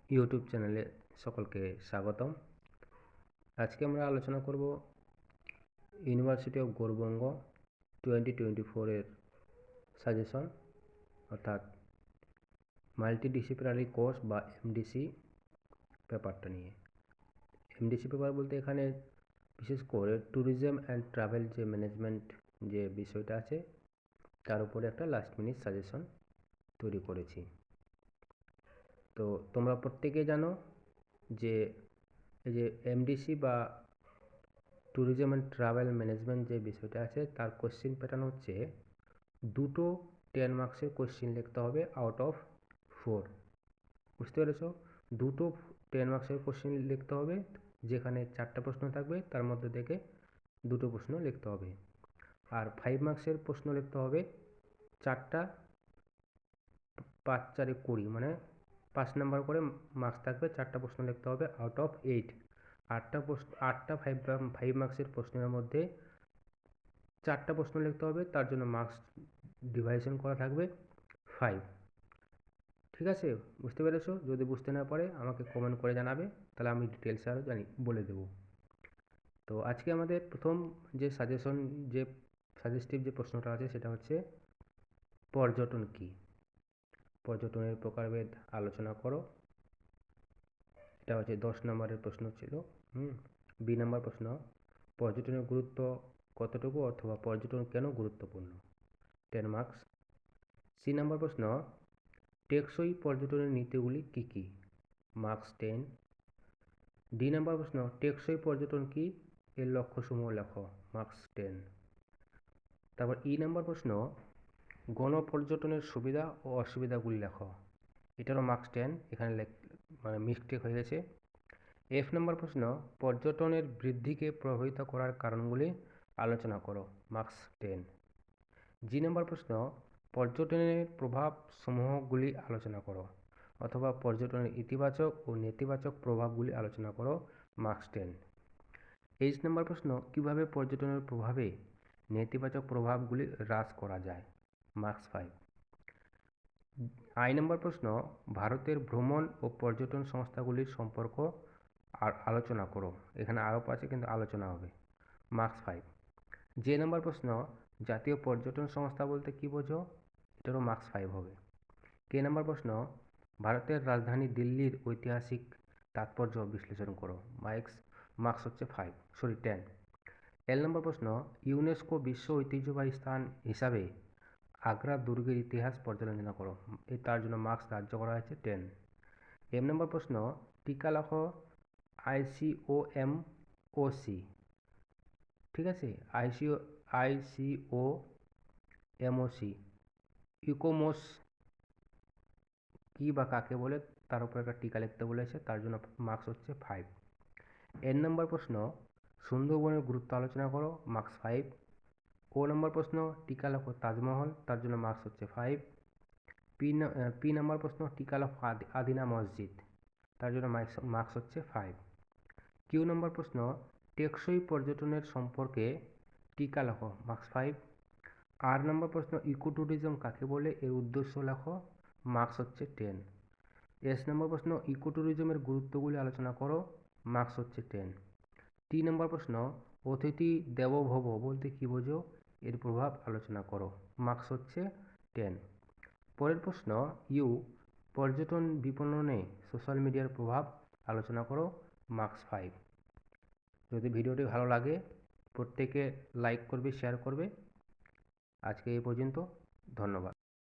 YouTube চ্যানেলে সকলকে স্বাগতম। আজকে আমরা আলোচনা করব ইউনিভার্সিটি অফ গৌড়বঙ্গ 2024-এর সাজেশন, অর্থাৎ মাল্টিডিসিপ্লিনারি কোর্স বা এমডিসি পেপারটা নিয়ে। এমডিসি পেপার বলতে এখানে বিশেষ করে ট্যুরিজম অ্যান্ড ট্রাভেল যে ম্যানেজমেন্ট যে বিষয়টা আছে তার উপরে একটা লাস্ট মিনিট সাজেশন তৈরি করেছি। তো তোমরা প্রত্যেকে জানো যে এই যে এমডিসি বা ট্যুরিজম অ্যান্ড ট্রাভেল ম্যানেজমেন্ট যে বিষয়টা আছে তার কোশ্চেন প্যাটার্ন হচ্ছে দুটো 10 মার্কসের কোশ্চেন লিখতে হবে আউট অফ 4। বুঝতে পেরেছো? দুটো 10 মার্কসের কোশ্চেন লিখতে হবে, যেখানে 4টা প্রশ্ন থাকবে তার মধ্যে থেকে দুটো প্রশ্ন লিখতে হবে। আর 5 মার্কসের প্রশ্ন লিখতে হবে 4টা, 5 4 20, মানে 5 নাম্বার করে মার্কস থাকবে। 4টা প্রশ্ন লিখতে হবে আউট অফ 8। 8টা 5 মার্কসের প্রশ্নের মধ্যে 4টা প্রশ্ন লিখতে হবে, তার জন্য মার্কস ডিভাইশন করা থাকবে 5। ঠিক আছে, বুঝতে পেরেছো? যদি বুঝতে না পারে আমাকে কমেন্ট করে জানাবে, তাহলে আমি ডিটেলস আরও বলে দেবো। তো আজকে আমাদের প্রথম যে সাজেস্টিভ যে প্রশ্নটা আছে সেটা হচ্ছে পর্যটন কী, পর্যটনের প্রকারভেদ আলোচনা করো। এটা হচ্ছে 10 নম্বরের প্রশ্ন ছিল। বি নাম্বার প্রশ্ন, পর্যটনের গুরুত্ব কতটুকু অথবা পর্যটন কেন গুরুত্বপূর্ণ, 10 মার্কস। সি নাম্বার প্রশ্ন, টেকসই পর্যটনের নীতিগুলি কী কী, মার্কস 10। ডি নাম্বার প্রশ্ন, টেকসই পর্যটন কী, এর লক্ষ্যসমূহ লেখো, মার্কস 10। তারপর ই নাম্বার প্রশ্ন, গণপর্যটনের সুবিধা ও অসুবিধাগুলি লেখো, এটারও মার্কস 10, এখানে মানে মিস্টেক হয়ে গেছে। এফ নম্বর প্রশ্ন, পর্যটনের বৃদ্ধিকে প্রভাবিত করার কারণগুলি আলোচনা করো, মার্কস 10। জি নম্বর প্রশ্ন, পর্যটনের প্রভাব সমূহগুলি আলোচনা করো, অথবা পর্যটনের ইতিবাচক ও নেতিবাচক প্রভাবগুলি আলোচনা করো, মার্কস 10। এইচ নম্বর প্রশ্ন, কিভাবে পর্যটনের প্রভাবে নেতিবাচক প্রভাবগুলি হ্রাস করা যায়, মার্কস 5। আই নম্বর প্রশ্ন, ভারতের ভ্রমণ ও পর্যটন সংস্থাগুলির সম্পর্ক আর আলোচনা করো, এখানে আরোপ আছে কিন্তু আলোচনা হবে, মার্কস 5। যে নম্বর প্রশ্ন, জাতীয় পর্যটন সংস্থা বলতে কী বোঝো, এটারও মার্কস 5 হবে। কে নম্বর প্রশ্ন, ভারতের রাজধানী দিল্লির ঐতিহাসিক তাৎপর্য বিশ্লেষণ করো, মার্কস হচ্ছে 10। এল নম্বর প্রশ্ন, ইউনেস্কো বিশ্ব ঐতিহ্যবাহী স্থান হিসাবে আগ্রা দুর্গের ইতিহাস পর্যালোচনা করো, তার জন্য মার্কস ধার্য করা হয়েছে 10। এম নম্বর প্রশ্ন, টিকা লেখো ICOMOC, ঠিক আছে, ICOMOC, ইকোমোস কী বা কাকে বলে তার উপর একটা টিকা লিখতে বলেছে, তার জন্য মার্কস হচ্ছে 5। এন নম্বর প্রশ্ন, সুন্দরবনের গুরুত্ব আলোচনা করো, মার্কস 5। ও নম্বর প্রশ্ন, টিকা লেখো তাজমহল, তার জন্য মার্কস হচ্ছে 5। পি নম্বর প্রশ্ন, টিকা লেখো আদিনা মসজিদ, তার জন্য মার্কস হচ্ছে 5। কিউ নম্বর প্রশ্ন, টেকসই পর্যটনের সম্পর্কে টিকা লেখো, মার্কস 5। আর নম্বর প্রশ্ন, ইকো ট্যুরিজম কাকে বলে, এর উদ্দেশ্য লেখো, মার্কস হচ্ছে 10। এস নম্বর প্রশ্ন, ইকো ট্যুরিজমের গুরুত্বগুলি আলোচনা করো, মার্কস হচ্ছে 10। টি নম্বর প্রশ্ন, অতিথি দেবো ভব বলতে কী বোঝো, এর প্রভাব আলোচনা করো, মার্কস হচ্ছে 10। পরের প্রশ্ন, ইউ, পর্যটন বিপণনে সোশ্যাল মিডিয়ার প্রভাব আলোচনা করো, মার্কস 5। যদি ভিডিওটি ভালো লাগে প্রত্যেকে লাইক করবে, শেয়ার করবে। আজকে এই পর্যন্ত, ধন্যবাদ।